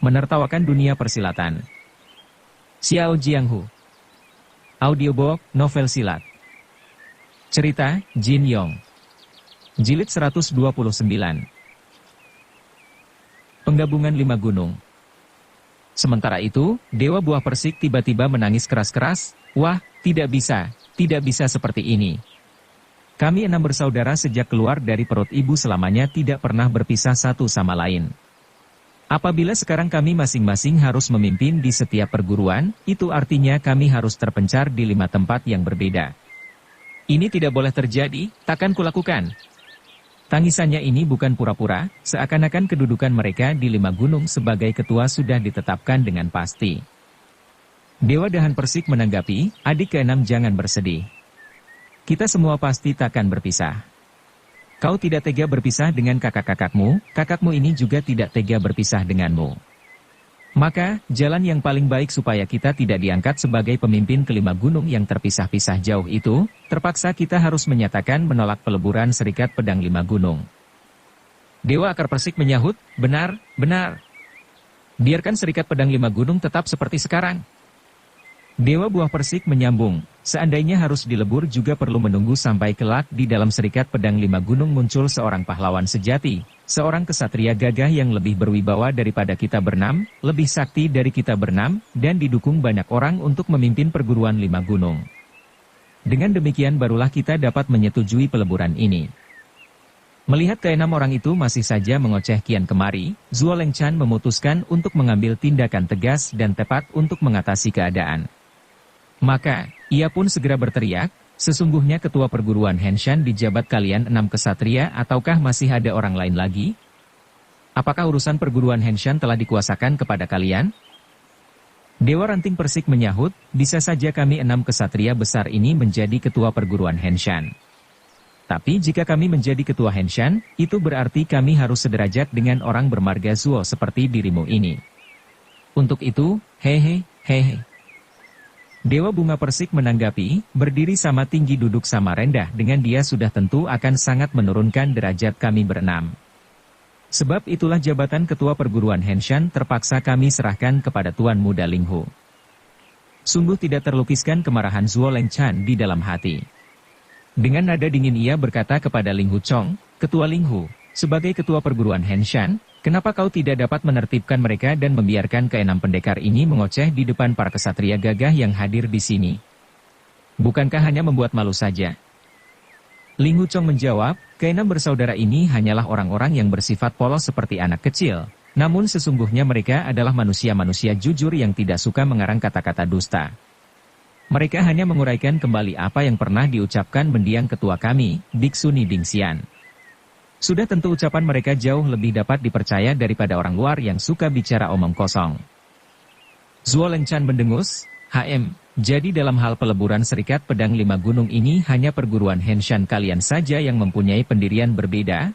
Menertawakan dunia persilatan. Xiao Jianghu. Audiobook, novel silat. Cerita, Jin Yong. Jilid 129. Penggabungan 5 gunung. Sementara itu, Dewa Buah Persik tiba-tiba menangis keras-keras. Wah, tidak bisa seperti ini. Kami 6 bersaudara sejak keluar dari perut ibu selamanya tidak pernah berpisah satu sama lain. Apabila sekarang kami masing-masing harus memimpin di setiap perguruan, itu artinya kami harus terpencar di 5 tempat yang berbeda. Ini tidak boleh terjadi, takkan kulakukan. Tangisannya ini bukan pura-pura, seakan-akan kedudukan mereka di 5 gunung sebagai ketua sudah ditetapkan dengan pasti. Dewa Dahan Persik menanggapi, adik ke-6 jangan bersedih. Kita semua pasti takkan berpisah. Kau tidak tega berpisah dengan kakak-kakakmu ini juga tidak tega berpisah denganmu. Maka, jalan yang paling baik supaya kita tidak diangkat sebagai pemimpin ke-5 gunung yang terpisah-pisah jauh itu, terpaksa kita harus menyatakan menolak peleburan Serikat Pedang 5 Gunung. Dewa Akar Persik menyahut, benar. Biarkan Serikat Pedang 5 Gunung tetap seperti sekarang. Dewa Buah Persik menyambung, seandainya harus dilebur juga perlu menunggu sampai kelak di dalam Serikat Pedang 5 Gunung muncul seorang pahlawan sejati, seorang kesatria gagah yang lebih berwibawa daripada kita bernam, lebih sakti dari kita bernam, dan didukung banyak orang untuk memimpin perguruan 5 gunung. Dengan demikian barulah kita dapat menyetujui peleburan ini. Melihat ke-6 orang itu masih saja mengoceh kian kemari, Zuo Lengchan memutuskan untuk mengambil tindakan tegas dan tepat untuk mengatasi keadaan. Maka, ia pun segera berteriak, sesungguhnya ketua perguruan Henshan dijabat kalian 6 kesatria ataukah masih ada orang lain lagi? Apakah urusan perguruan Henshan telah dikuasakan kepada kalian? Dewa Ranting Persik menyahut, bisa saja kami 6 kesatria besar ini menjadi ketua perguruan Henshan. Tapi jika kami menjadi ketua Henshan, itu berarti kami harus sederajat dengan orang bermarga Zuo seperti dirimu ini. Untuk itu, hehe. Dewa Bunga Persik menanggapi, berdiri sama tinggi duduk sama rendah dengan dia sudah tentu akan sangat menurunkan derajat kami berenam. Sebab itulah jabatan ketua perguruan Henshan terpaksa kami serahkan kepada Tuan Muda Linghu. Sungguh tidak terlukiskan kemarahan Zuo Lengchan di dalam hati. Dengan nada dingin ia berkata kepada Linghu Chong, Ketua Linghu, sebagai ketua perguruan Henshan, kenapa kau tidak dapat menertibkan mereka dan membiarkan ke-6 pendekar ini mengoceh di depan para kesatria gagah yang hadir di sini? Bukankah hanya membuat malu saja? Linghu Chong menjawab, ke-6 bersaudara ini hanyalah orang-orang yang bersifat polos seperti anak kecil. Namun sesungguhnya mereka adalah manusia-manusia jujur yang tidak suka mengarang kata-kata dusta. Mereka hanya menguraikan kembali apa yang pernah diucapkan mendiang ketua kami, Biksuni Dingxian. Sudah tentu ucapan mereka jauh lebih dapat dipercaya daripada orang luar yang suka bicara omong kosong. Zuo Lengchan mendengus, jadi dalam hal peleburan Serikat Pedang 5 Gunung ini hanya perguruan Henshan kalian saja yang mempunyai pendirian berbeda?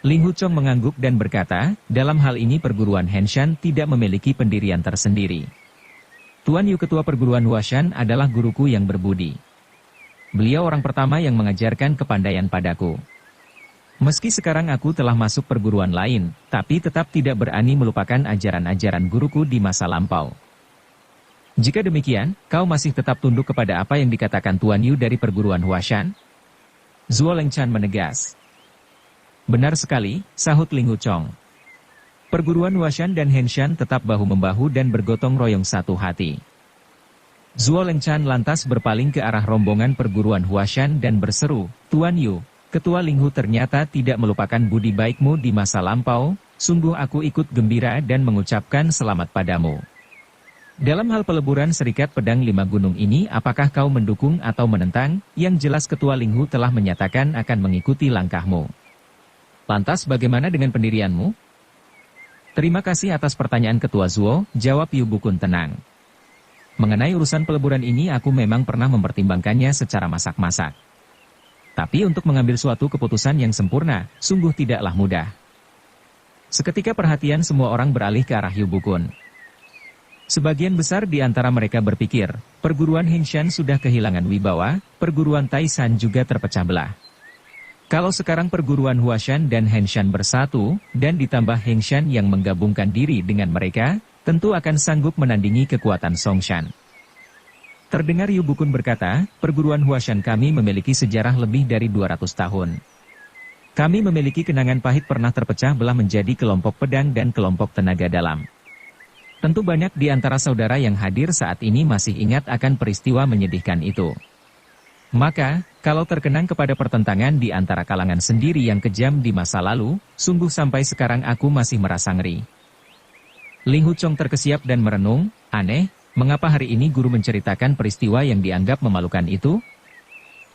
Linghu Chong mengangguk dan berkata, dalam hal ini perguruan Henshan tidak memiliki pendirian tersendiri. Tuan Yu ketua perguruan Huashan adalah guruku yang berbudi. Beliau orang pertama yang mengajarkan kepandaian padaku. Meski sekarang aku telah masuk perguruan lain, tapi tetap tidak berani melupakan ajaran-ajaran guruku di masa lampau. Jika demikian, kau masih tetap tunduk kepada apa yang dikatakan Tuan Yu dari perguruan Huashan? Zuo Lengchan menegas. Benar sekali, sahut Linghu Chong. Perguruan Huashan dan Henshan tetap bahu-membahu dan bergotong royong satu hati. Zuo Lengchan lantas berpaling ke arah rombongan perguruan Huashan dan berseru, Tuan Yu, Ketua Linghu ternyata tidak melupakan budi baikmu di masa lampau, sungguh aku ikut gembira dan mengucapkan selamat padamu. Dalam hal peleburan Serikat Pedang 5 Gunung ini apakah kau mendukung atau menentang? Yang jelas Ketua Linghu telah menyatakan akan mengikuti langkahmu. Lantas bagaimana dengan pendirianmu? Terima kasih atas pertanyaan Ketua Zuo, jawab Yu Bukun tenang. Mengenai urusan peleburan ini aku memang pernah mempertimbangkannya secara masak-masak. Tapi untuk mengambil suatu keputusan yang sempurna, sungguh tidaklah mudah. Seketika perhatian semua orang beralih ke arah Yu Bukun. Sebagian besar di antara mereka berpikir, perguruan Henshan sudah kehilangan wibawa, perguruan Taisan juga terpecah belah. Kalau sekarang perguruan Huashan dan Henshan bersatu, dan ditambah Hengshan yang menggabungkan diri dengan mereka, tentu akan sanggup menandingi kekuatan Songshan. Terdengar Yu Bukun berkata, perguruan Huashan kami memiliki sejarah lebih dari 200 tahun. Kami memiliki kenangan pahit pernah terpecah belah menjadi kelompok pedang dan kelompok tenaga dalam. Tentu banyak di antara saudara yang hadir saat ini masih ingat akan peristiwa menyedihkan itu. Maka, kalau terkenang kepada pertentangan di antara kalangan sendiri yang kejam di masa lalu, sungguh sampai sekarang aku masih merasa ngeri. Ling Huchong terkesiap dan merenung, aneh, mengapa hari ini guru menceritakan peristiwa yang dianggap memalukan itu?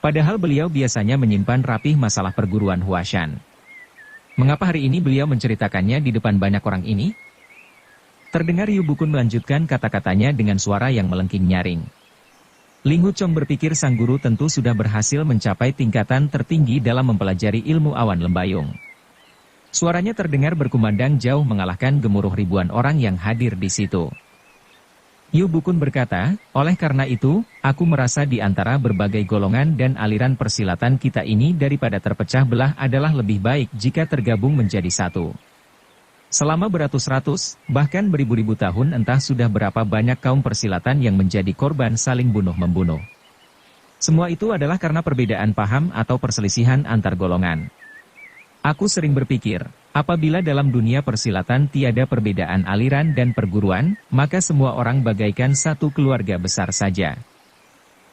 Padahal beliau biasanya menyimpan rapih masalah perguruan Huashan. Mengapa hari ini beliau menceritakannya di depan banyak orang ini? Terdengar Yu Bukun melanjutkan kata-katanya dengan suara yang melengking nyaring. Ling Huchong berpikir sang guru tentu sudah berhasil mencapai tingkatan tertinggi dalam mempelajari ilmu awan lembayung. Suaranya terdengar berkumandang jauh mengalahkan gemuruh ribuan orang yang hadir di situ. Yu Bukun berkata, oleh karena itu, aku merasa di antara berbagai golongan dan aliran persilatan kita ini daripada terpecah belah adalah lebih baik jika tergabung menjadi satu. Selama beratus-ratus, bahkan beribu-ribu tahun entah sudah berapa banyak kaum persilatan yang menjadi korban saling bunuh-membunuh. Semua itu adalah karena perbedaan paham atau perselisihan antar golongan. Aku sering berpikir, apabila dalam dunia persilatan tiada perbedaan aliran dan perguruan, maka semua orang bagaikan satu keluarga besar saja.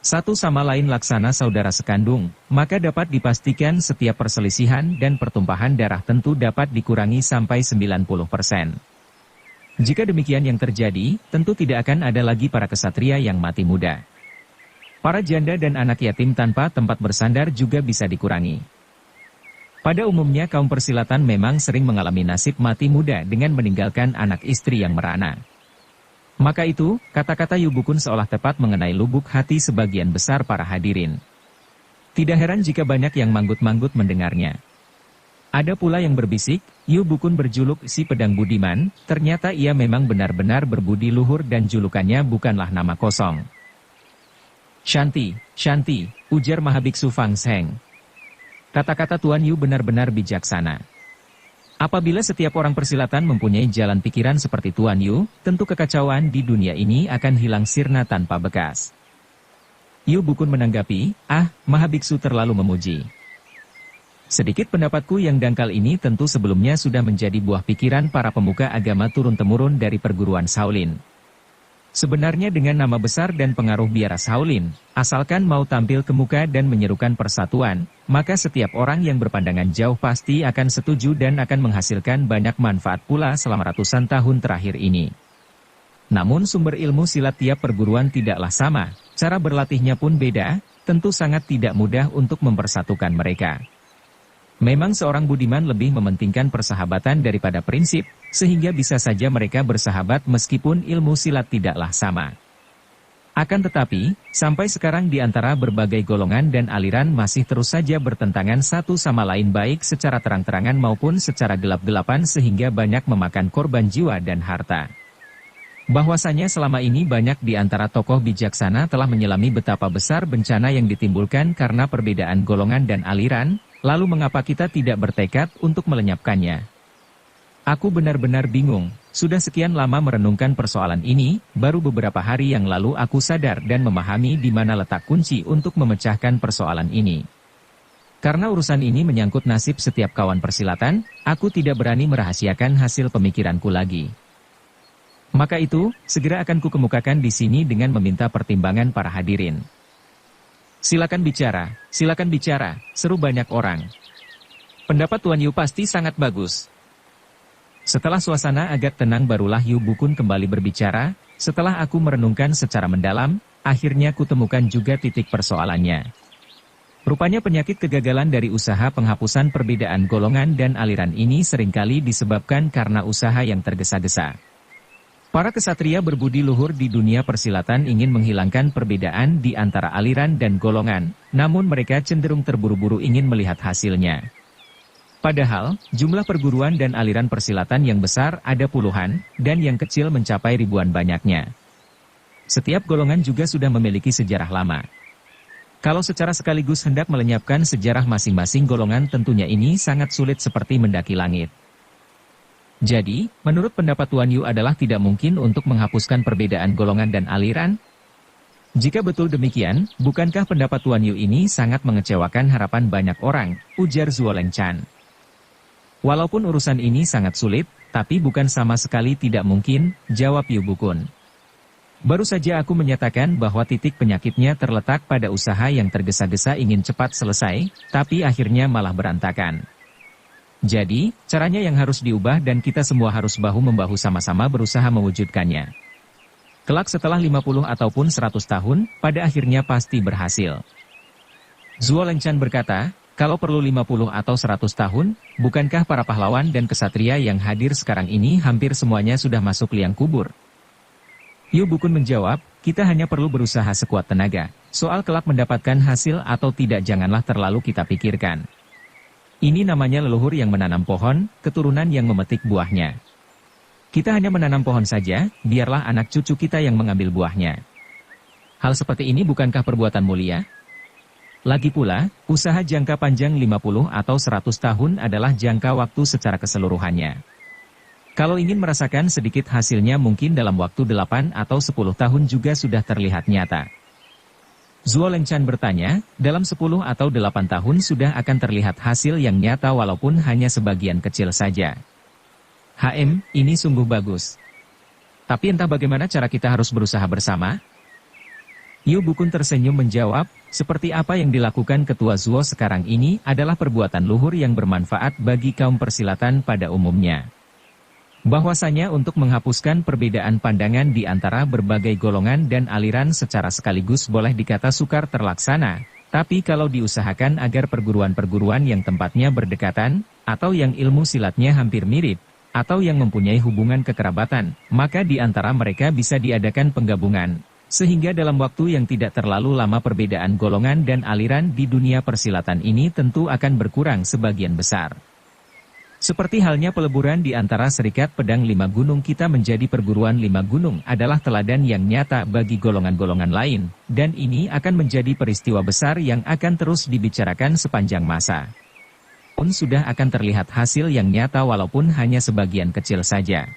Satu sama lain laksana saudara sekandung, maka dapat dipastikan setiap perselisihan dan pertumpahan darah tentu dapat dikurangi sampai 90%. Jika demikian yang terjadi, tentu tidak akan ada lagi para kesatria yang mati muda. Para janda dan anak yatim tanpa tempat bersandar juga bisa dikurangi. Pada umumnya kaum persilatan memang sering mengalami nasib mati muda dengan meninggalkan anak istri yang merana. Maka itu, kata-kata Yu Bukun seolah tepat mengenai lubuk hati sebagian besar para hadirin. Tidak heran jika banyak yang manggut-manggut mendengarnya. Ada pula yang berbisik, Yu Bukun berjuluk si pedang budiman, ternyata ia memang benar-benar berbudi luhur dan julukannya bukanlah nama kosong. Shanti, Shanti, ujar Mahabiksu Fang Sheng. Kata-kata Tuan Yu benar-benar bijaksana. Apabila setiap orang persilatan mempunyai jalan pikiran seperti Tuan Yu, tentu kekacauan di dunia ini akan hilang sirna tanpa bekas. Yu Bukun menanggapi, Mahabiksu terlalu memuji. Sedikit pendapatku yang dangkal ini tentu sebelumnya sudah menjadi buah pikiran para pemuka agama turun-temurun dari perguruan Shaolin. Sebenarnya dengan nama besar dan pengaruh biara Shaolin, asalkan mau tampil ke muka dan menyerukan persatuan, maka setiap orang yang berpandangan jauh pasti akan setuju dan akan menghasilkan banyak manfaat pula selama ratusan tahun terakhir ini. Namun sumber ilmu silat tiap perguruan tidaklah sama, cara berlatihnya pun beda, tentu sangat tidak mudah untuk mempersatukan mereka. Memang seorang budiman lebih mementingkan persahabatan daripada prinsip, sehingga bisa saja mereka bersahabat meskipun ilmu silat tidaklah sama. Akan tetapi, sampai sekarang di antara berbagai golongan dan aliran masih terus saja bertentangan satu sama lain baik secara terang-terangan maupun secara gelap-gelapan sehingga banyak memakan korban jiwa dan harta. Bahwasanya selama ini banyak di antara tokoh bijaksana telah menyelami betapa besar bencana yang ditimbulkan karena perbedaan golongan dan aliran, lalu mengapa kita tidak bertekad untuk melenyapkannya? Aku benar-benar bingung, sudah sekian lama merenungkan persoalan ini, baru beberapa hari yang lalu aku sadar dan memahami di mana letak kunci untuk memecahkan persoalan ini. Karena urusan ini menyangkut nasib setiap kawan persilatan, aku tidak berani merahasiakan hasil pemikiranku lagi. Maka itu, segera akan kukemukakan di sini dengan meminta pertimbangan para hadirin. Silakan bicara, seru banyak orang. Pendapat Tuan Yu pasti sangat bagus. Setelah suasana agak tenang barulah Yu Bukun kembali berbicara, setelah aku merenungkan secara mendalam, akhirnya kutemukan juga titik persoalannya. Rupanya penyakit kegagalan dari usaha penghapusan perbedaan golongan dan aliran ini seringkali disebabkan karena usaha yang tergesa-gesa. Para kesatria berbudi luhur di dunia persilatan ingin menghilangkan perbedaan di antara aliran dan golongan, namun mereka cenderung terburu-buru ingin melihat hasilnya. Padahal, jumlah perguruan dan aliran persilatan yang besar ada puluhan, dan yang kecil mencapai ribuan banyaknya. Setiap golongan juga sudah memiliki sejarah lama. Kalau secara sekaligus hendak melenyapkan sejarah masing-masing golongan tentunya ini sangat sulit seperti mendaki langit. Jadi, menurut pendapat Tuan Yu adalah tidak mungkin untuk menghapuskan perbedaan golongan dan aliran? Jika betul demikian, bukankah pendapat Tuan Yu ini sangat mengecewakan harapan banyak orang, ujar Zuo Lengchan. Walaupun urusan ini sangat sulit, tapi bukan sama sekali tidak mungkin, jawab Yu Bukun. Baru saja aku menyatakan bahwa titik penyakitnya terletak pada usaha yang tergesa-gesa ingin cepat selesai, tapi akhirnya malah berantakan. Jadi, caranya yang harus diubah dan kita semua harus bahu-membahu sama-sama berusaha mewujudkannya. Kelak setelah 50 ataupun 100 tahun, pada akhirnya pasti berhasil. Zuo Lengchan berkata, kalau perlu 50 atau 100 tahun, bukankah para pahlawan dan kesatria yang hadir sekarang ini hampir semuanya sudah masuk liang kubur? Yu Bukun menjawab, kita hanya perlu berusaha sekuat tenaga. Soal kelak mendapatkan hasil atau tidak janganlah terlalu kita pikirkan. Ini namanya leluhur yang menanam pohon, keturunan yang memetik buahnya. Kita hanya menanam pohon saja, biarlah anak cucu kita yang mengambil buahnya. Hal seperti ini bukankah perbuatan mulia? Lagi pula, usaha jangka panjang 50 atau 100 tahun adalah jangka waktu secara keseluruhannya. Kalau ingin merasakan sedikit hasilnya mungkin dalam waktu 8 atau 10 tahun juga sudah terlihat nyata. Zuo Lengchan bertanya, dalam 10 atau 8 tahun sudah akan terlihat hasil yang nyata walaupun hanya sebagian kecil saja. Ini sungguh bagus. Tapi entah bagaimana cara kita harus berusaha bersama? Yu Bukun tersenyum menjawab, seperti apa yang dilakukan Ketua Zuo sekarang ini adalah perbuatan luhur yang bermanfaat bagi kaum persilatan pada umumnya. Bahwasanya untuk menghapuskan perbedaan pandangan di antara berbagai golongan dan aliran secara sekaligus boleh dikata sukar terlaksana, tapi kalau diusahakan agar perguruan-perguruan yang tempatnya berdekatan, atau yang ilmu silatnya hampir mirip, atau yang mempunyai hubungan kekerabatan, maka di antara mereka bisa diadakan penggabungan, sehingga dalam waktu yang tidak terlalu lama perbedaan golongan dan aliran di dunia persilatan ini tentu akan berkurang sebagian besar. Seperti halnya peleburan di antara Serikat Pedang Lima Gunung kita menjadi Perguruan Lima Gunung adalah teladan yang nyata bagi golongan-golongan lain, dan ini akan menjadi peristiwa besar yang akan terus dibicarakan sepanjang masa. Pun sudah akan terlihat hasil yang nyata walaupun hanya sebagian kecil saja.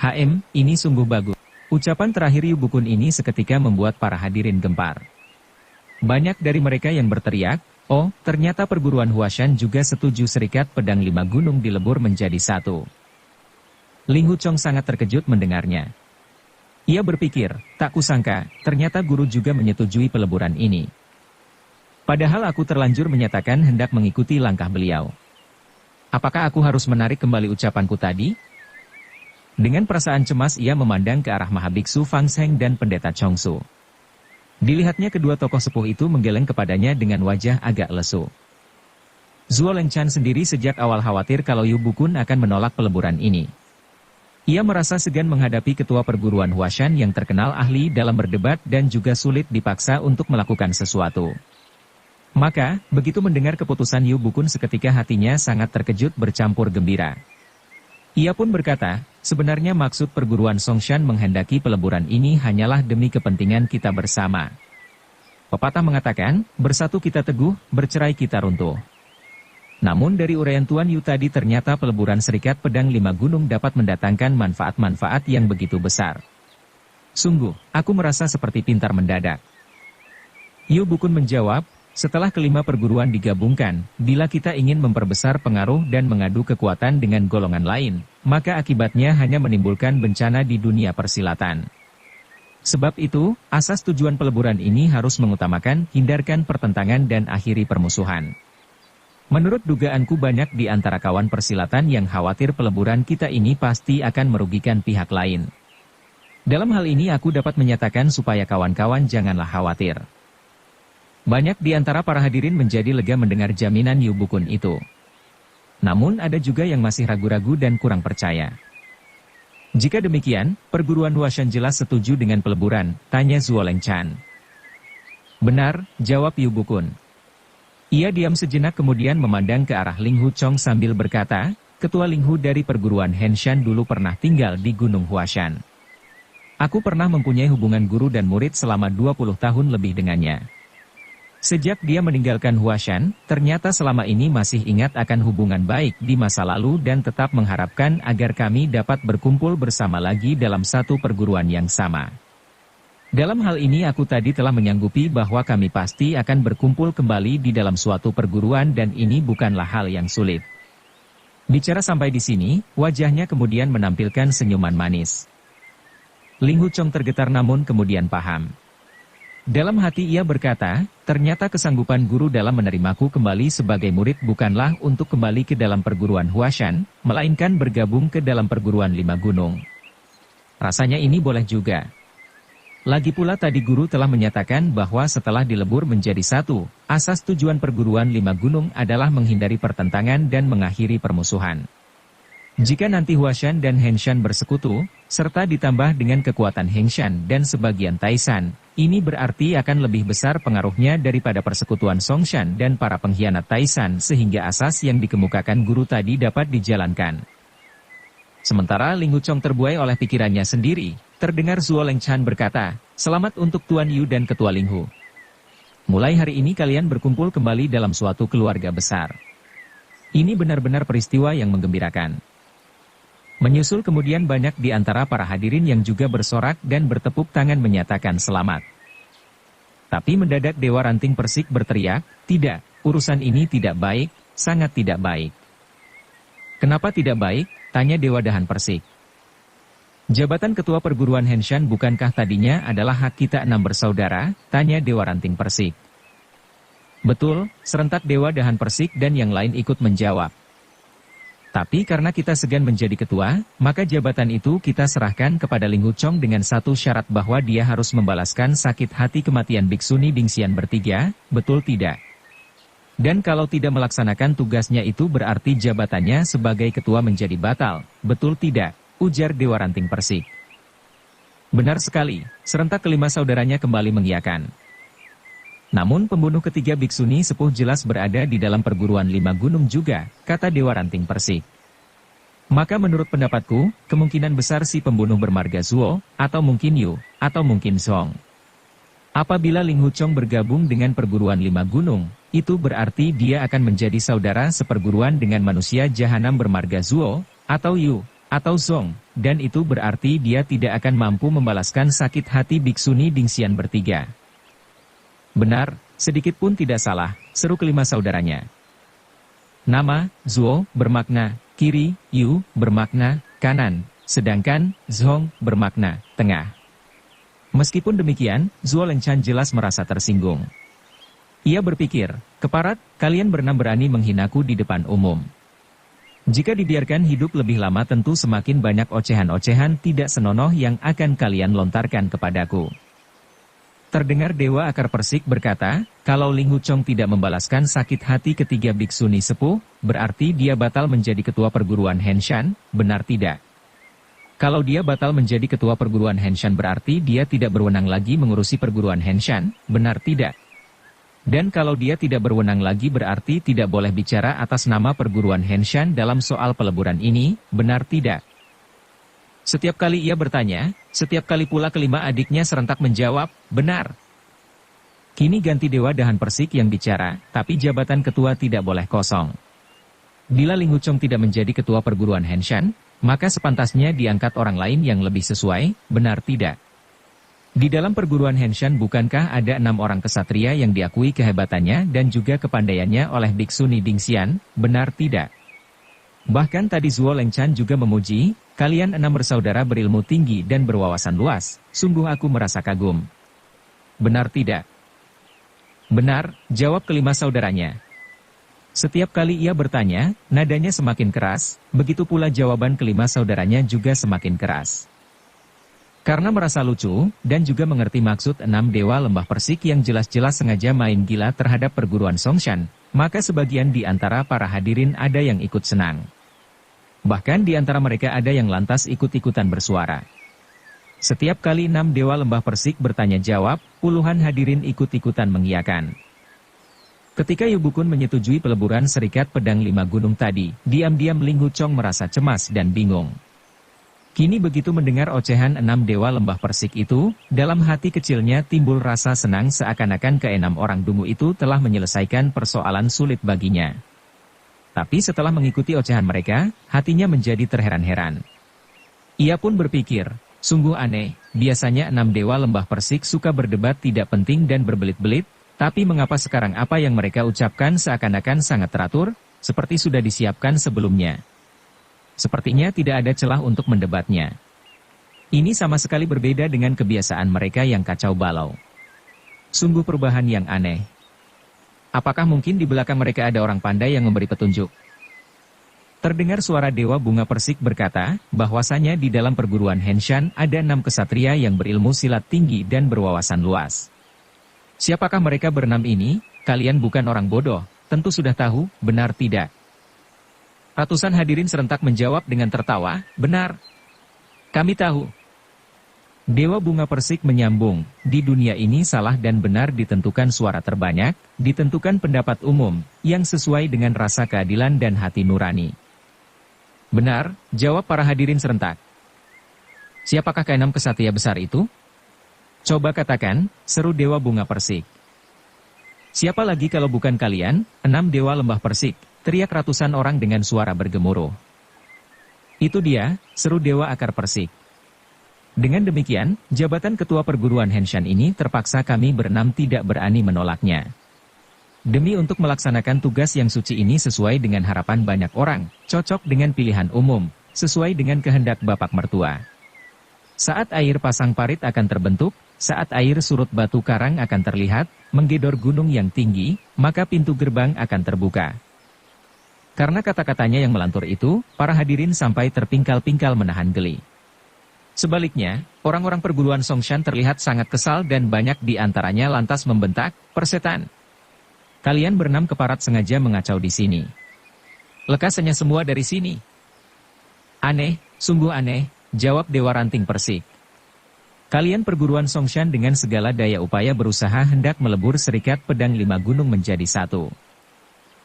Ini sungguh bagus. Ucapan terakhir Yu Bukun ini seketika membuat para hadirin gempar. Banyak dari mereka yang berteriak, oh, ternyata perguruan Huashan juga setuju Serikat Pedang Lima Gunung dilebur menjadi satu. Ling Huchong sangat terkejut mendengarnya. Ia berpikir, tak kusangka, ternyata guru juga menyetujui peleburan ini. Padahal aku terlanjur menyatakan hendak mengikuti langkah beliau. Apakah aku harus menarik kembali ucapanku tadi? Dengan perasaan cemas ia memandang ke arah Mahabiksu Fang Sheng dan Pendeta Chongsu. Dilihatnya kedua tokoh sepuh itu menggeleng kepadanya dengan wajah agak lesu. Zuo Lengchan sendiri sejak awal khawatir kalau Yu Bukun akan menolak peleburan ini. Ia merasa segan menghadapi ketua perguruan Huashan yang terkenal ahli dalam berdebat dan juga sulit dipaksa untuk melakukan sesuatu. Maka, begitu mendengar keputusan Yu Bukun seketika hatinya sangat terkejut bercampur gembira. Ia pun berkata, sebenarnya maksud perguruan Songshan menghendaki peleburan ini hanyalah demi kepentingan kita bersama. Pepatah mengatakan, bersatu kita teguh, bercerai kita runtuh. Namun dari uraian Tuan Yu tadi ternyata peleburan Serikat Pedang Lima Gunung dapat mendatangkan manfaat-manfaat yang begitu besar. Sungguh, aku merasa seperti pintar mendadak. Yu Bukun menjawab, setelah kelima perguruan digabungkan, bila kita ingin memperbesar pengaruh dan mengadu kekuatan dengan golongan lain, maka akibatnya hanya menimbulkan bencana di dunia persilatan. Sebab itu, asas tujuan peleburan ini harus mengutamakan, hindarkan pertentangan dan akhiri permusuhan. Menurut dugaanku banyak di antara kawan persilatan yang khawatir peleburan kita ini pasti akan merugikan pihak lain. Dalam hal ini aku dapat menyatakan supaya kawan-kawan janganlah khawatir. Banyak di antara para hadirin menjadi lega mendengar jaminan Yu Bukun itu. Namun ada juga yang masih ragu-ragu dan kurang percaya. Jika demikian, perguruan Huashan jelas setuju dengan peleburan, tanya Zuo Lengchan. Benar, jawab Yu Bukun. Ia diam sejenak kemudian memandang ke arah Ling Huchong sambil berkata, Ketua Ling Hu dari perguruan Henshan dulu pernah tinggal di Gunung Huashan. Aku pernah mempunyai hubungan guru dan murid selama 20 tahun lebih dengannya. Sejak dia meninggalkan Huashan, ternyata selama ini masih ingat akan hubungan baik di masa lalu dan tetap mengharapkan agar kami dapat berkumpul bersama lagi dalam satu perguruan yang sama. Dalam hal ini aku tadi telah menyanggupi bahwa kami pasti akan berkumpul kembali di dalam suatu perguruan dan ini bukanlah hal yang sulit. Bicara sampai di sini, wajahnya kemudian menampilkan senyuman manis. Ling Huchong tergetar namun kemudian paham. Dalam hati ia berkata, ternyata kesanggupan guru dalam menerimaku kembali sebagai murid bukanlah untuk kembali ke dalam perguruan Huashan, melainkan bergabung ke dalam perguruan Lima Gunung. Rasanya ini boleh juga. Lagi pula tadi guru telah menyatakan bahwa setelah dilebur menjadi satu, asas tujuan perguruan Lima Gunung adalah menghindari pertentangan dan mengakhiri permusuhan. Jika nanti Huashan dan Henshan bersekutu, serta ditambah dengan kekuatan Hengshan dan sebagian Taishan, ini berarti akan lebih besar pengaruhnya daripada persekutuan Songshan dan para pengkhianat Taishan sehingga asas yang dikemukakan guru tadi dapat dijalankan. Sementara Ling Huchong terbuai oleh pikirannya sendiri, terdengar Zuo Lengchan berkata, "Selamat untuk Tuan Yu dan Ketua Ling Hu. Mulai hari ini kalian berkumpul kembali dalam suatu keluarga besar." Ini benar-benar peristiwa yang menggembirakan. Menyusul kemudian banyak di antara para hadirin yang juga bersorak dan bertepuk tangan menyatakan selamat. Tapi mendadak Dewa Ranting Persik berteriak, "Tidak, urusan ini tidak baik, sangat tidak baik." "Kenapa tidak baik?" tanya Dewa Dahan Persik. "Jabatan Ketua Perguruan Henshan bukankah tadinya adalah hak kita 6 bersaudara?" tanya Dewa Ranting Persik. "Betul," serentak Dewa Dahan Persik dan yang lain ikut menjawab. "Tapi karena kita segan menjadi ketua, maka jabatan itu kita serahkan kepada Ling Huchong dengan satu syarat bahwa dia harus membalaskan sakit hati kematian Biksuni Dingxian bertiga, betul tidak? Dan kalau tidak melaksanakan tugasnya itu berarti jabatannya sebagai ketua menjadi batal, betul tidak?" ujar Dewa Ranting Persik. "Benar sekali," serentak kelima saudaranya kembali mengiyakan. "Namun pembunuh ketiga Biksuni sepuh jelas berada di dalam perguruan Lima Gunung juga," kata Dewa Ranting Persik. "Maka menurut pendapatku, kemungkinan besar si pembunuh bermarga Zuo, atau mungkin Yu, atau mungkin Song. Apabila Ling Huchong bergabung dengan perguruan Lima Gunung, itu berarti dia akan menjadi saudara seperguruan dengan manusia jahanam bermarga Zuo, atau Yu, atau Song, dan itu berarti dia tidak akan mampu membalaskan sakit hati Biksuni Dingxian bertiga." "Benar, sedikit pun tidak salah," seru kelima saudaranya. "Nama, Zuo, bermakna kiri, Yu, bermakna kanan, sedangkan Zhong bermakna tengah." Meskipun demikian, Zuo Lengchan jelas merasa tersinggung. Ia berpikir, "Keparat, kalian berenam berani menghinaku di depan umum. Jika dibiarkan hidup lebih lama tentu semakin banyak ocehan-ocehan tidak senonoh yang akan kalian lontarkan kepadaku." Terdengar Dewa Akar Persik berkata, "Kalau Ling Huchong tidak membalaskan sakit hati ketiga Biksuni sepuh, berarti dia batal menjadi ketua perguruan Henshan, benar tidak? Kalau dia batal menjadi ketua perguruan Henshan berarti dia tidak berwenang lagi mengurusi perguruan Henshan, benar tidak? Dan kalau dia tidak berwenang lagi berarti tidak boleh bicara atas nama perguruan Henshan dalam soal peleburan ini, benar tidak?" Setiap kali ia bertanya, setiap kali pula kelima adiknya serentak menjawab, "Benar." Kini ganti Dewa Dahan Persik yang bicara, tapi jabatan ketua tidak boleh kosong. Bila Ling Huchong tidak menjadi ketua perguruan Henshan, maka sepantasnya diangkat orang lain yang lebih sesuai, benar tidak? Di dalam perguruan Henshan bukankah ada 6 orang kesatria yang diakui kehebatannya dan juga kepandaiannya oleh Biksuni Dingxian, benar tidak? Bahkan tadi Zuo Lengchan juga memuji, "Kalian 6 bersaudara berilmu tinggi dan berwawasan luas, sungguh aku merasa kagum. Benar tidak?" "Benar," jawab kelima saudaranya. Setiap kali ia bertanya, nadanya semakin keras, begitu pula jawaban kelima saudaranya juga semakin keras. Karena merasa lucu, dan juga mengerti maksud 6 dewa lembah Persik yang jelas-jelas sengaja main gila terhadap perguruan Songshan, maka sebagian di antara para hadirin ada yang ikut senang. Bahkan di antara mereka ada yang lantas ikut-ikutan bersuara. Setiap kali 6 dewa lembah Persik bertanya jawab, puluhan hadirin ikut-ikutan mengiyakan. Ketika Yu Bukun menyetujui peleburan Serikat Pedang Lima Gunung tadi, diam-diam Ling Huchong merasa cemas dan bingung. Kini begitu mendengar ocehan 6 dewa lembah persik itu, dalam hati kecilnya timbul rasa senang seakan-akan keenam orang dungu itu telah menyelesaikan persoalan sulit baginya. Tapi setelah mengikuti ocehan mereka, hatinya menjadi terheran-heran. Ia pun berpikir, sungguh aneh, biasanya 6 dewa lembah persik suka berdebat tidak penting dan berbelit-belit, tapi mengapa sekarang apa yang mereka ucapkan seakan-akan sangat teratur, seperti sudah disiapkan sebelumnya. Sepertinya tidak ada celah untuk mendebatnya. Ini sama sekali berbeda dengan kebiasaan mereka yang kacau balau. Sungguh perubahan yang aneh. Apakah mungkin di belakang mereka ada orang pandai yang memberi petunjuk? Terdengar suara Dewa Bunga Persik berkata, bahwasanya di dalam perguruan Henshan ada 6 kesatria yang berilmu silat tinggi dan berwawasan luas. Siapakah mereka berenam ini? Kalian bukan orang bodoh, tentu sudah tahu, benar tidak? Ratusan hadirin serentak menjawab dengan tertawa, benar. Kami tahu. Dewa Bunga Persik menyambung, di dunia ini salah dan benar ditentukan suara terbanyak, ditentukan pendapat umum, yang sesuai dengan rasa keadilan dan hati nurani. Benar, jawab para hadirin serentak. Siapakah keenam kesatria besar itu? Coba katakan, seru Dewa Bunga Persik. Siapa lagi kalau bukan kalian, 6 dewa lembah persik? Teriak ratusan orang dengan suara bergemuruh. Itu dia, seru Dewa Akar Persik. Dengan demikian, jabatan ketua perguruan Henshan ini terpaksa kami berenam tidak berani menolaknya. Demi untuk melaksanakan tugas yang suci ini sesuai dengan harapan banyak orang, cocok dengan pilihan umum, sesuai dengan kehendak Bapak Mertua. Saat air pasang parit akan terbentuk, saat air surut batu karang akan terlihat, menggedor gunung yang tinggi, maka pintu gerbang akan terbuka. Karena kata-katanya yang melantur itu, para hadirin sampai terpingkal-pingkal menahan geli. Sebaliknya, orang-orang perguruan Songshan terlihat sangat kesal dan banyak di antaranya lantas membentak, persetan. Kalian berenam keparat sengaja mengacau di sini. Lekas hanya semua dari sini. Aneh, sungguh aneh, jawab Dewa Ranting Persik. Kalian perguruan Songshan dengan segala daya upaya berusaha hendak melebur serikat pedang 5 gunung menjadi satu.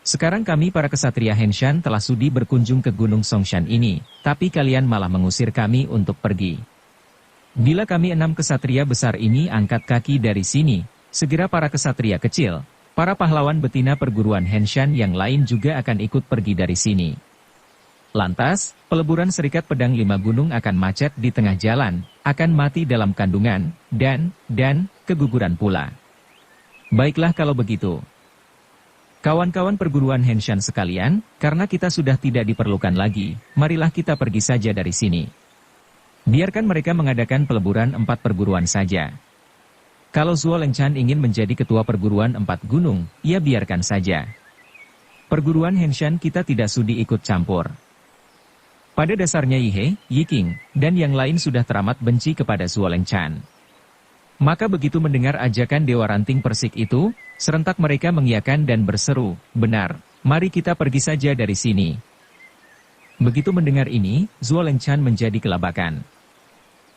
Sekarang kami para kesatria Henshan telah sudi berkunjung ke Gunung Songshan ini, tapi kalian malah mengusir kami untuk pergi. Bila kami 6 kesatria besar ini angkat kaki dari sini, segera para kesatria kecil, para pahlawan betina perguruan Henshan yang lain juga akan ikut pergi dari sini. Lantas, peleburan serikat pedang 5 gunung akan macet di tengah jalan, akan mati dalam kandungan, dan keguguran pula. Baiklah kalau begitu. Kawan-kawan perguruan Henshan sekalian, karena kita sudah tidak diperlukan lagi, marilah kita pergi saja dari sini. Biarkan mereka mengadakan peleburan 4 perguruan saja. Kalau Zuo Lengchan ingin menjadi ketua perguruan 4 gunung, ya biarkan saja. Perguruan Henshan kita tidak sudi ikut campur. Pada dasarnya Yihe, Yiking, dan yang lain sudah teramat benci kepada Zuo Lengchan. Maka begitu mendengar ajakan Dewa Ranting Persik itu, serentak mereka mengiyakan dan berseru, benar, mari kita pergi saja dari sini. Begitu mendengar ini, Zuo Lengchan menjadi kelabakan.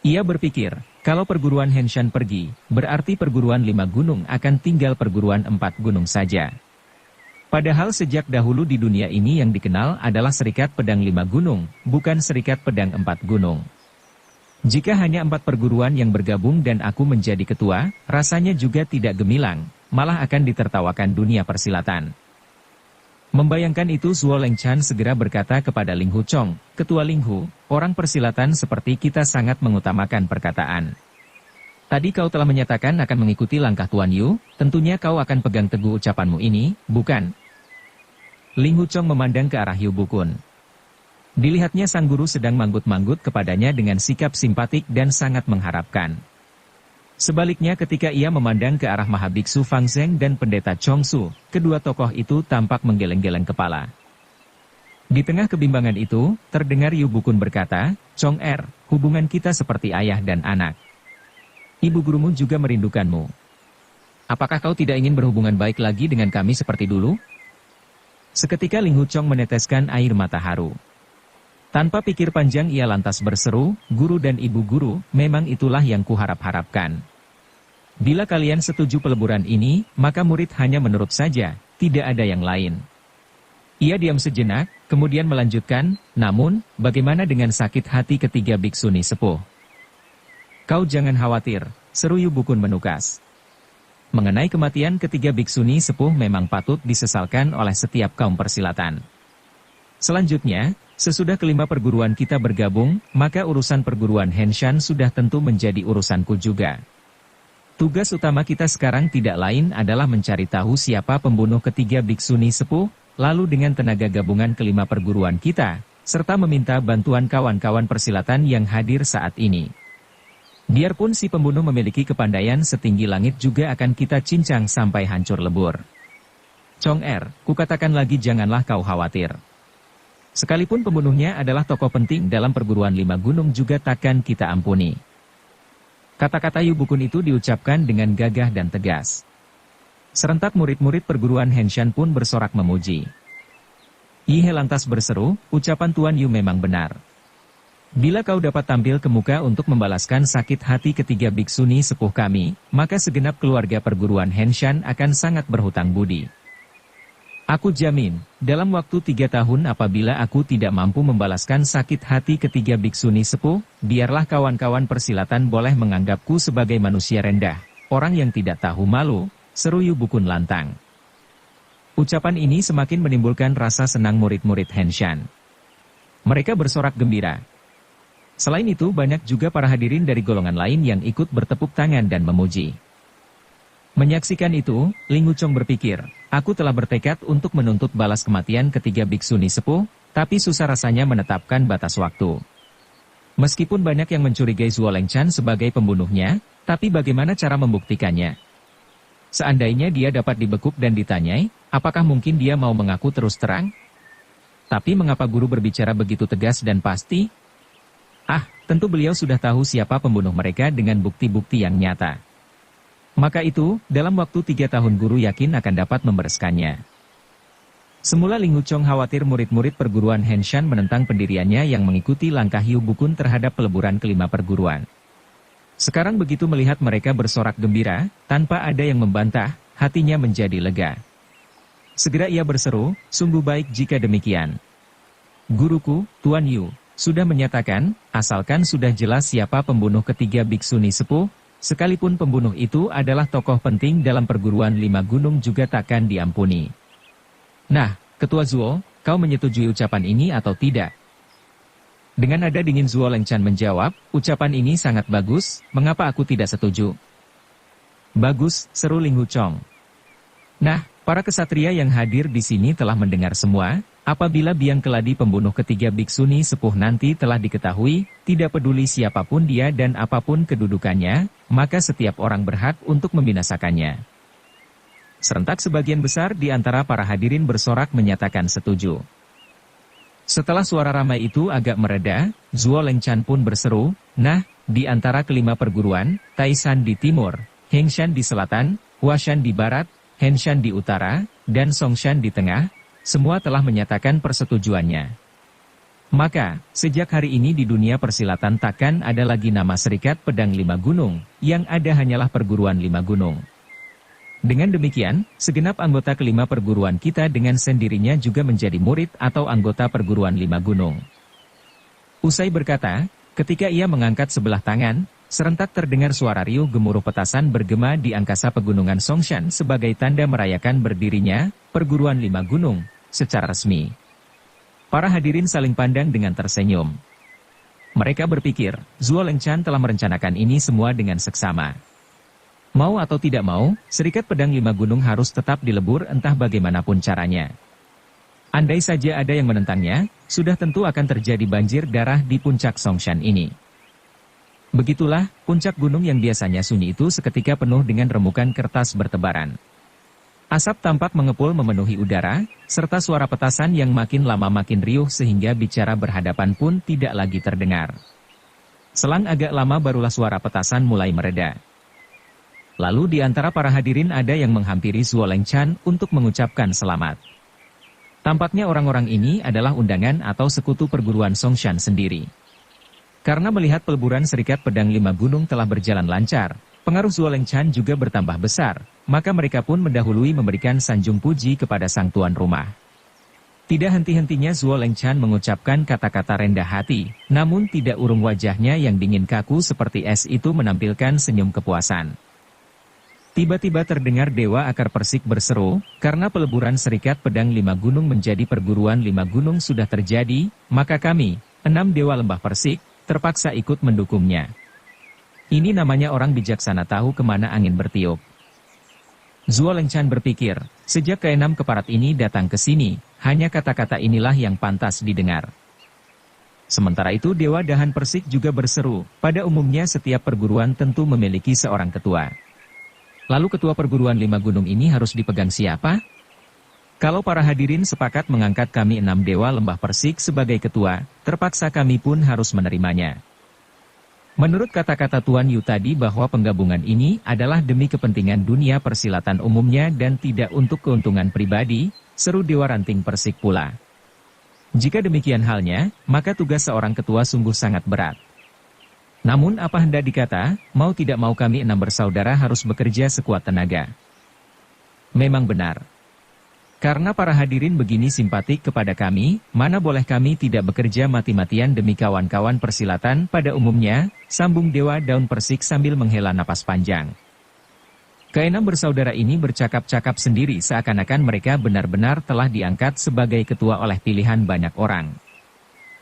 Ia berpikir, kalau perguruan Henshan pergi, berarti perguruan 5 gunung akan tinggal perguruan 4 gunung saja. Padahal sejak dahulu di dunia ini yang dikenal adalah serikat pedang 5 gunung, bukan serikat pedang 4 gunung. Jika hanya 4 perguruan yang bergabung dan aku menjadi ketua, rasanya juga tidak gemilang, malah akan ditertawakan dunia persilatan. Membayangkan itu Zuo Lengchan segera berkata kepada Ling Hu Chong, Ketua Ling Hu, orang persilatan seperti kita sangat mengutamakan perkataan. Tadi kau telah menyatakan akan mengikuti langkah Tuan Yu, tentunya kau akan pegang teguh ucapanmu ini, bukan? Ling Hu Chong memandang ke arah Yu Bukun. Dilihatnya sang guru sedang manggut-manggut kepadanya dengan sikap simpatik dan sangat mengharapkan. Sebaliknya ketika ia memandang ke arah Mahabiksu Fang Zheng dan Pendeta Chong Su, kedua tokoh itu tampak menggeleng-geleng kepala. Di tengah kebimbangan itu, terdengar Yu Bukun berkata, Chong Er, hubungan kita seperti ayah dan anak. Ibu gurumu juga merindukanmu. Apakah kau tidak ingin berhubungan baik lagi dengan kami seperti dulu? Seketika Ling Hu Chong meneteskan air mata haru. Tanpa pikir panjang ia lantas berseru, guru dan ibu guru, memang itulah yang kuharap-harapkan. Bila kalian setuju peleburan ini, maka murid hanya menurut saja, tidak ada yang lain. Ia diam sejenak, Kemudian melanjutkan, namun, bagaimana dengan sakit hati ketiga biksuni sepuh? Kau jangan khawatir, seru Yu Bukun menukas. Mengenai kematian ketiga biksuni sepuh memang patut disesalkan oleh setiap kaum persilatan. Selanjutnya, sesudah kelima perguruan kita bergabung, maka urusan perguruan Henshan sudah tentu menjadi urusanku juga. Tugas utama kita sekarang tidak lain adalah mencari tahu siapa pembunuh ketiga biksuni sepuh, lalu dengan tenaga gabungan kelima perguruan kita, serta meminta bantuan kawan-kawan persilatan yang hadir saat ini. Biarpun si pembunuh memiliki kepandaian setinggi langit juga akan kita cincang sampai hancur lebur. Chong Er, kukatakan lagi janganlah kau khawatir. Sekalipun pembunuhnya adalah tokoh penting dalam perguruan lima gunung juga takkan kita ampuni. Kata-kata Yu Bukun itu diucapkan dengan gagah dan tegas. Serentak murid-murid perguruan Henshan pun bersorak memuji. Yihe lantas berseru, ucapan Tuan Yu memang benar. Bila kau dapat tampil ke muka untuk membalaskan sakit hati ketiga biksuni sepuh kami, maka segenap keluarga perguruan Henshan akan sangat berhutang budi. Aku jamin, dalam waktu 3 tahun apabila aku tidak mampu membalaskan sakit hati ketiga biksuni sepuh, biarlah kawan-kawan persilatan boleh menganggapku sebagai manusia rendah, orang yang tidak tahu malu, seru Yu Bukun lantang. Ucapan ini semakin menimbulkan rasa senang murid-murid Henshan. Mereka bersorak gembira. Selain itu banyak juga para hadirin dari golongan lain yang ikut bertepuk tangan dan memuji. Menyaksikan itu, Ling Wuchong berpikir, aku telah bertekad untuk menuntut balas kematian ketiga biksuni sepuh, tapi susah rasanya menetapkan batas waktu. Meskipun banyak yang mencurigai Zuo Lengchan sebagai pembunuhnya, tapi bagaimana cara membuktikannya? Seandainya dia dapat dibekuk dan ditanyai, apakah mungkin dia mau mengaku terus terang? Tapi mengapa guru berbicara begitu tegas dan pasti? Tentu beliau sudah tahu siapa pembunuh mereka dengan bukti-bukti yang nyata. Maka itu, dalam waktu 3 tahun guru yakin akan dapat membereskannya. Semula Ling Wuchong khawatir murid-murid perguruan Henshan menentang pendiriannya yang mengikuti langkah Yu Bukun terhadap peleburan kelima perguruan. Sekarang begitu melihat mereka bersorak gembira, tanpa ada yang membantah, hatinya menjadi lega. Segera ia berseru, sungguh baik jika demikian. Guruku, Tuan Yu, sudah menyatakan, asalkan sudah jelas siapa pembunuh ketiga biksuni sepuh, sekalipun pembunuh itu adalah tokoh penting dalam perguruan lima gunung juga takkan diampuni. Nah, Ketua Zuo, kau menyetujui ucapan ini atau tidak? Dengan nada dingin Zuo Lengchan menjawab, ucapan ini sangat bagus, mengapa aku tidak setuju? Bagus, seru Ling Wuchong. Nah, para kesatria yang hadir di sini telah mendengar semua. Apabila biang keladi pembunuh ketiga biksuni sepuh nanti telah diketahui, tidak peduli siapapun dia dan apapun kedudukannya, maka setiap orang berhak untuk membinasakannya. Serentak sebagian besar di antara para hadirin bersorak menyatakan setuju. Setelah suara ramai itu agak mereda, Zuo Lengchan pun berseru, nah, di antara kelima perguruan, Taishan di timur, Hengshan di selatan, Huashan di barat, Henshan di utara, dan Songshan di tengah, semua telah menyatakan persetujuannya. Maka, sejak hari ini di dunia persilatan takkan ada lagi nama Serikat Pedang Lima Gunung, yang ada hanyalah perguruan lima gunung. Dengan demikian, segenap anggota kelima perguruan kita dengan sendirinya juga menjadi murid atau anggota perguruan lima gunung. Usai berkata, ketika ia mengangkat sebelah tangan, serentak terdengar suara riuh gemuruh petasan bergema di angkasa pegunungan Songshan sebagai tanda merayakan berdirinya perguruan lima gunung secara resmi. Para hadirin saling pandang dengan tersenyum. Mereka berpikir, Zuo Lengchan telah merencanakan ini semua dengan seksama. Mau atau tidak mau, Serikat Pedang Lima Gunung harus tetap dilebur entah bagaimanapun caranya. Andai saja ada yang menentangnya, sudah tentu akan terjadi banjir darah di puncak Songshan ini. Begitulah, puncak gunung yang biasanya sunyi itu seketika penuh dengan remukan kertas bertebaran. Asap tampak mengepul memenuhi udara, serta suara petasan yang makin lama makin riuh sehingga bicara berhadapan pun tidak lagi terdengar. Selang agak lama barulah suara petasan mulai mereda. Lalu di antara para hadirin ada yang menghampiri Zuo Lengchan untuk mengucapkan selamat. Tampaknya orang-orang ini adalah undangan atau sekutu perguruan Songshan sendiri. Karena melihat peleburan Serikat Pedang Lima Gunung telah berjalan lancar, pengaruh Zuo Lengchan juga bertambah besar, maka mereka pun mendahului memberikan sanjung puji kepada sang tuan rumah. Tidak henti-hentinya Zuo Lengchan mengucapkan kata-kata rendah hati, namun tidak urung wajahnya yang dingin kaku seperti es itu menampilkan senyum kepuasan. Tiba-tiba terdengar Dewa Akar Persik berseru, karena peleburan Serikat Pedang Lima Gunung menjadi perguruan Lima Gunung sudah terjadi, maka kami, 6 Dewa Lembah Persik, terpaksa ikut mendukungnya. Ini namanya orang bijaksana tahu kemana angin bertiup. Zuo Lengchan berpikir, sejak keenam keparat ini datang ke sini, hanya kata-kata inilah yang pantas didengar. Sementara itu Dewa Dahan Persik juga berseru, pada umumnya setiap perguruan tentu memiliki seorang ketua. Lalu ketua perguruan Lima Gunung ini harus dipegang siapa? Kalau para hadirin sepakat mengangkat kami 6 Dewa Lembah Persik sebagai ketua, terpaksa kami pun harus menerimanya. Menurut kata-kata Tuan Yu tadi bahwa penggabungan ini adalah demi kepentingan dunia persilatan umumnya dan tidak untuk keuntungan pribadi, seru Dewa Ranting Persik pula. Jika demikian halnya, maka tugas seorang ketua sungguh sangat berat. Namun apa hendak dikata, mau tidak mau kami 6 bersaudara harus bekerja sekuat tenaga. Memang benar. Karena para hadirin begini simpatik kepada kami, mana boleh kami tidak bekerja mati-matian demi kawan-kawan persilatan pada umumnya, sambung Dewa Daun Persik sambil menghela napas panjang. Keenam bersaudara ini bercakap-cakap sendiri seakan-akan mereka benar-benar telah diangkat sebagai ketua oleh pilihan banyak orang.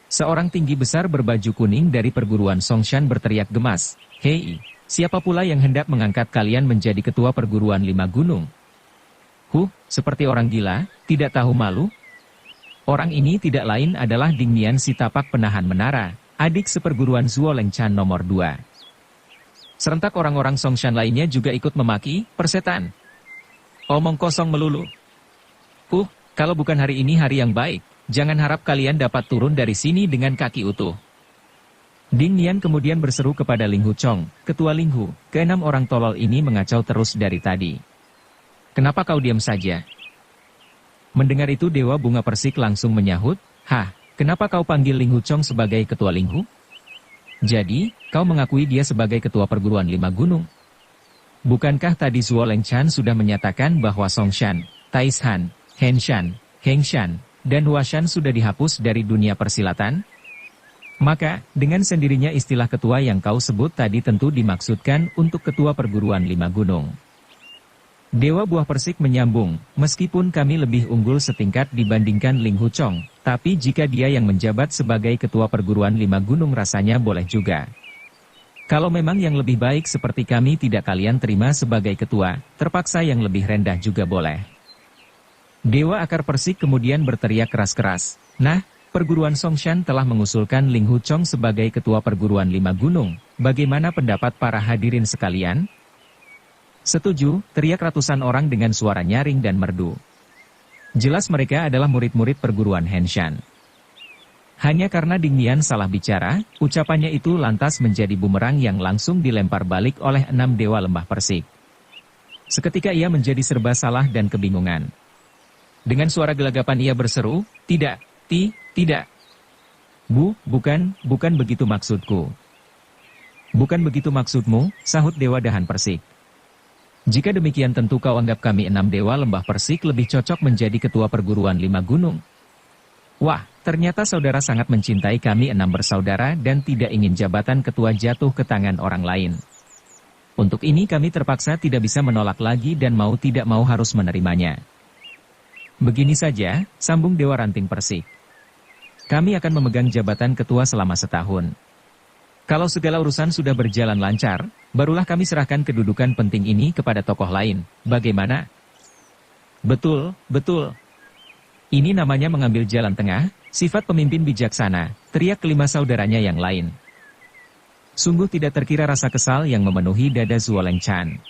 Seorang tinggi besar berbaju kuning dari perguruan Songshan berteriak gemas, "Hei, siapa pula yang hendak mengangkat kalian menjadi ketua perguruan Lima Gunung? Seperti orang gila, tidak tahu malu?" Orang ini tidak lain adalah Ding Nian si tapak penahan menara, adik seperguruan Zuo Lengchan nomor 2. Serentak orang-orang Songshan lainnya juga ikut memaki, "Persetan! Omong kosong melulu. Kalau bukan hari ini hari yang baik, jangan harap kalian dapat turun dari sini dengan kaki utuh." Ding Nian kemudian berseru kepada Ling Hu Chong, "Ketua Ling Hu, keenam orang tolol ini mengacau terus dari tadi. Kenapa kau diam saja?" Mendengar itu Dewa Bunga Persik langsung menyahut, "Kenapa kau panggil Ling Hu Chong sebagai ketua Ling Hu? Jadi, kau mengakui dia sebagai ketua perguruan Lima Gunung? Bukankah tadi Zuo Lengchan sudah menyatakan bahwa Songshan, Taishan, Henshan, Hengshan, dan Huashan sudah dihapus dari dunia persilatan? Maka, dengan sendirinya istilah ketua yang kau sebut tadi tentu dimaksudkan untuk ketua perguruan Lima Gunung." Dewa Buah Persik menyambung, "Meskipun kami lebih unggul setingkat dibandingkan Ling Hu Chong, tapi jika dia yang menjabat sebagai ketua perguruan Lima Gunung rasanya boleh juga. Kalau memang yang lebih baik seperti kami tidak kalian terima sebagai ketua, terpaksa yang lebih rendah juga boleh." Dewa Akar Persik kemudian berteriak keras-keras, "Nah, perguruan Songshan telah mengusulkan Ling Hu Chong sebagai ketua perguruan Lima Gunung, bagaimana pendapat para hadirin sekalian?" "Setuju," teriak ratusan orang dengan suara nyaring dan merdu. Jelas mereka adalah murid-murid perguruan Henshan. Hanya karena Ding Nian salah bicara, ucapannya itu lantas menjadi bumerang yang langsung dilempar balik oleh 6 Dewa Lembah Persik. Seketika ia menjadi serba salah dan kebingungan. Dengan suara gelagapan ia berseru, "Tidak, tidak. Bukan begitu maksudku." "Bukan begitu maksudmu," sahut Dewa Dahan Persik. "Jika demikian tentu kau anggap kami 6 Dewa Lembah Persik lebih cocok menjadi ketua perguruan Lima Gunung. Wah, ternyata saudara sangat mencintai kami 6 bersaudara dan tidak ingin jabatan ketua jatuh ke tangan orang lain. Untuk ini kami terpaksa tidak bisa menolak lagi dan mau tidak mau harus menerimanya. Begini saja," sambung Dewa Ranting Persik. "Kami akan memegang jabatan ketua selama setahun. Kalau segala urusan sudah berjalan lancar, barulah kami serahkan kedudukan penting ini kepada tokoh lain. Bagaimana?" Betul. Ini namanya mengambil jalan tengah, sifat pemimpin bijaksana," teriak kelima saudaranya yang lain. Sungguh tidak terkira rasa kesal yang memenuhi dada Zuo Lengchan.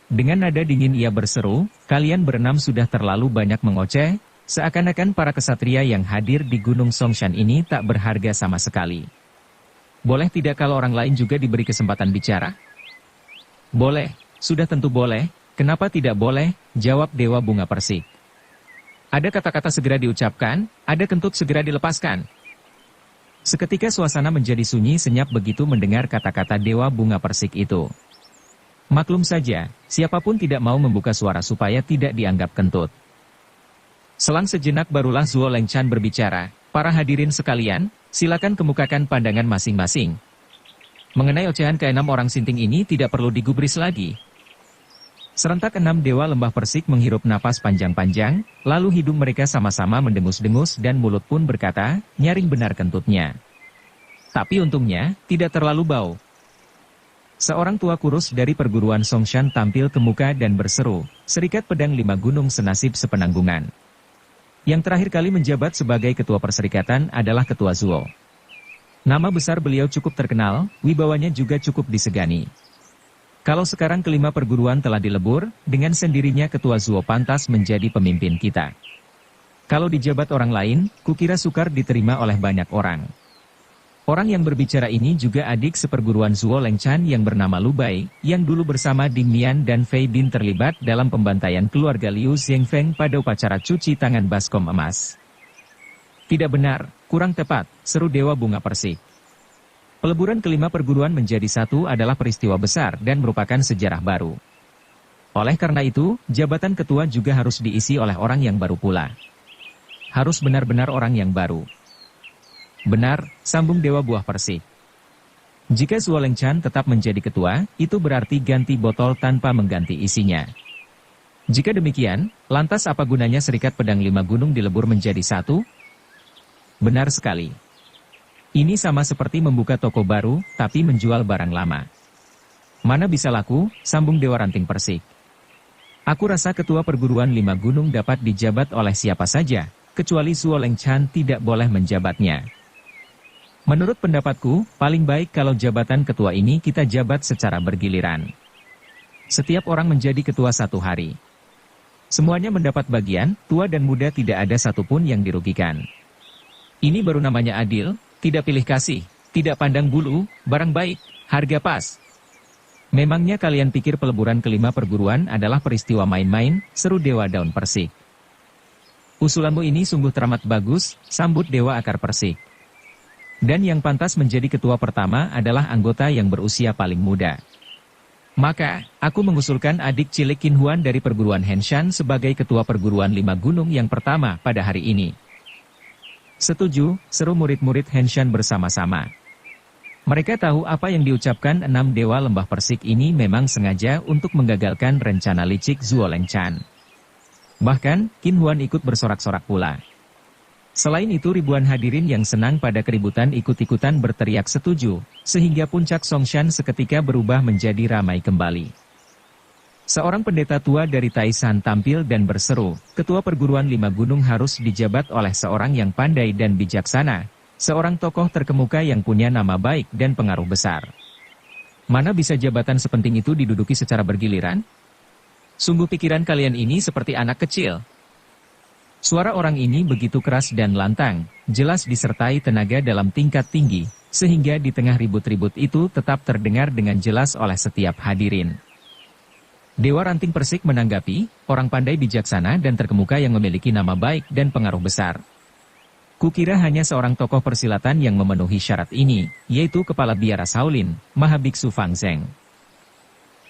Dengan nada dingin ia berseru, "Kalian berenam sudah terlalu banyak mengoceh, seakan-akan para kesatria yang hadir di Gunung Songshan ini tak berharga sama sekali. Boleh tidak kalau orang lain juga diberi kesempatan bicara?" "Boleh, sudah tentu boleh, kenapa tidak boleh?" jawab Dewa Bunga Persik. Ada kata-kata segera diucapkan, ada kentut segera dilepaskan. Seketika suasana menjadi sunyi senyap begitu mendengar kata-kata Dewa Bunga Persik itu. Maklum saja, siapapun tidak mau membuka suara supaya tidak dianggap kentut. Selang sejenak barulah Zuo Lengchan berbicara, "Para hadirin sekalian, silakan kemukakan pandangan masing-masing. Mengenai ocehan keenam orang sinting ini tidak perlu digubris lagi." Serentak 6 dewa lembah Persik menghirup napas panjang-panjang, lalu hidung mereka sama-sama mendengus-dengus dan mulut pun berkata, nyaring benar kentutnya. Tapi untungnya, tidak terlalu bau. Seorang tua kurus dari perguruan Songshan tampil ke muka dan berseru, "Serikat Pedang 5 Gunung senasib sepenanggungan." Yang terakhir kali menjabat sebagai ketua perserikatan adalah Ketua Zuo. Nama besar beliau cukup terkenal, wibawanya juga cukup disegani. Kalau sekarang kelima perguruan telah dilebur, dengan sendirinya Ketua Zuo pantas menjadi pemimpin kita. Kalau dijabat orang lain, kukira sukar diterima oleh banyak orang. Orang yang berbicara ini juga adik seperguruan Zuo Lengchan yang bernama Lu Bai, yang dulu bersama Ding Mian dan Fei Bin terlibat dalam pembantaian keluarga Liu Zhengfeng pada upacara cuci tangan baskom emas. Tidak benar, kurang tepat, seru Dewa Bunga Persik. Peleburan kelima perguruan menjadi satu adalah peristiwa besar dan merupakan sejarah baru. Oleh karena itu, jabatan ketua juga harus diisi oleh orang yang baru pula. Harus benar-benar orang yang baru. Benar, sambung Dewa Buah Persik. Jika Zuo Lengchan tetap menjadi ketua, itu berarti ganti botol tanpa mengganti isinya. Jika demikian, lantas apa gunanya Serikat Pedang 5 Gunung dilebur menjadi satu? Benar sekali. Ini sama seperti membuka toko baru, tapi menjual barang lama. Mana bisa laku, sambung Dewa Ranting Persik. Aku rasa ketua perguruan 5 Gunung dapat dijabat oleh siapa saja, kecuali Zuo Lengchan tidak boleh menjabatnya. Menurut pendapatku, paling baik kalau jabatan ketua ini kita jabat secara bergiliran. Setiap orang menjadi ketua 1 hari. Semuanya mendapat bagian, tua dan muda tidak ada satupun yang dirugikan. Ini baru namanya adil, tidak pilih kasih, tidak pandang bulu, barang baik, harga pas. Memangnya kalian pikir peleburan kelima perguruan adalah peristiwa main-main, seru Dewa Daun Persik. Usulanmu ini sungguh teramat bagus, sambut Dewa Akar Persik. Dan yang pantas menjadi ketua pertama adalah anggota yang berusia paling muda. Maka, aku mengusulkan adik cilik Qin Huan dari perguruan Henshan sebagai ketua perguruan 5 Gunung yang pertama pada hari ini. Setuju, seru murid-murid Henshan bersama-sama. Mereka tahu apa yang diucapkan 6 dewa lembah Persik ini memang sengaja untuk menggagalkan rencana licik Zuo Lengchan. Bahkan, Qin Huan ikut bersorak-sorak pula. Selain itu ribuan hadirin yang senang pada keributan ikut-ikutan berteriak setuju, sehingga puncak Songshan seketika berubah menjadi ramai kembali. Seorang pendeta tua dari Taishan tampil dan berseru, ketua perguruan 5 Gunung harus dijabat oleh seorang yang pandai dan bijaksana, seorang tokoh terkemuka yang punya nama baik dan pengaruh besar. Mana bisa jabatan sepenting itu diduduki secara bergiliran? Sungguh pikiran kalian ini seperti anak kecil. Suara orang ini begitu keras dan lantang, jelas disertai tenaga dalam tingkat tinggi, sehingga di tengah ribut-ribut itu tetap terdengar dengan jelas oleh setiap hadirin. Dewa Ranting Persik menanggapi, orang pandai bijaksana dan terkemuka yang memiliki nama baik dan pengaruh besar. Kukira hanya seorang tokoh persilatan yang memenuhi syarat ini, yaitu Kepala Biara Shaolin, Mahabiksu Fang Zheng.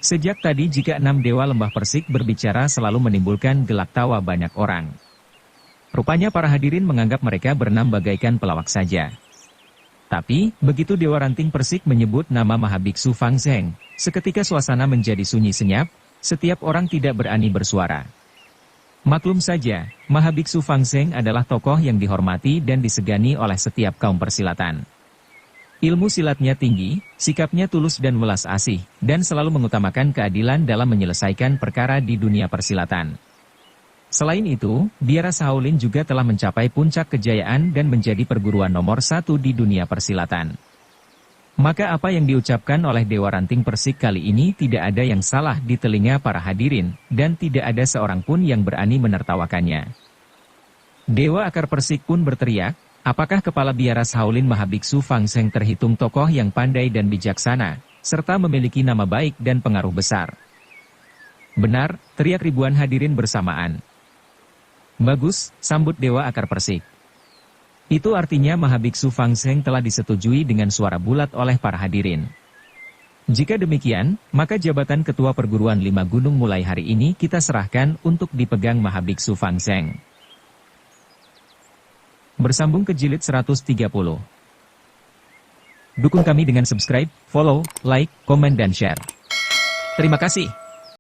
Sejak tadi jika 6 dewa lembah Persik berbicara selalu menimbulkan gelak tawa banyak orang. Rupanya para hadirin menganggap mereka berenam bagaikan pelawak saja. Tapi, begitu Dewa Ranting Persik menyebut nama Mahabiksu Fang Zheng, seketika suasana menjadi sunyi senyap, setiap orang tidak berani bersuara. Maklum saja, Mahabiksu Fang Zheng adalah tokoh yang dihormati dan disegani oleh setiap kaum persilatan. Ilmu silatnya tinggi, sikapnya tulus dan welas asih, dan selalu mengutamakan keadilan dalam menyelesaikan perkara di dunia persilatan. Selain itu, Biara Shaolin juga telah mencapai puncak kejayaan dan menjadi perguruan nomor 1 di dunia persilatan. Maka apa yang diucapkan oleh Dewa Ranting Persik kali ini tidak ada yang salah di telinga para hadirin, dan tidak ada seorang pun yang berani menertawakannya. Dewa Akar Persik pun berteriak, apakah Kepala Biara Shaolin Mahabiksu Fang Zheng terhitung tokoh yang pandai dan bijaksana, serta memiliki nama baik dan pengaruh besar? Benar, teriak ribuan hadirin bersamaan. Bagus, sambut Dewa Akar Persik. Itu artinya Mahabiksu Fang Zheng telah disetujui dengan suara bulat oleh para hadirin. Jika demikian, maka jabatan Ketua Perguruan 5 Gunung mulai hari ini kita serahkan untuk dipegang Mahabiksu Fang Zheng. Bersambung ke jilid 130. Dukung kami dengan subscribe, follow, like, komen dan share. Terima kasih.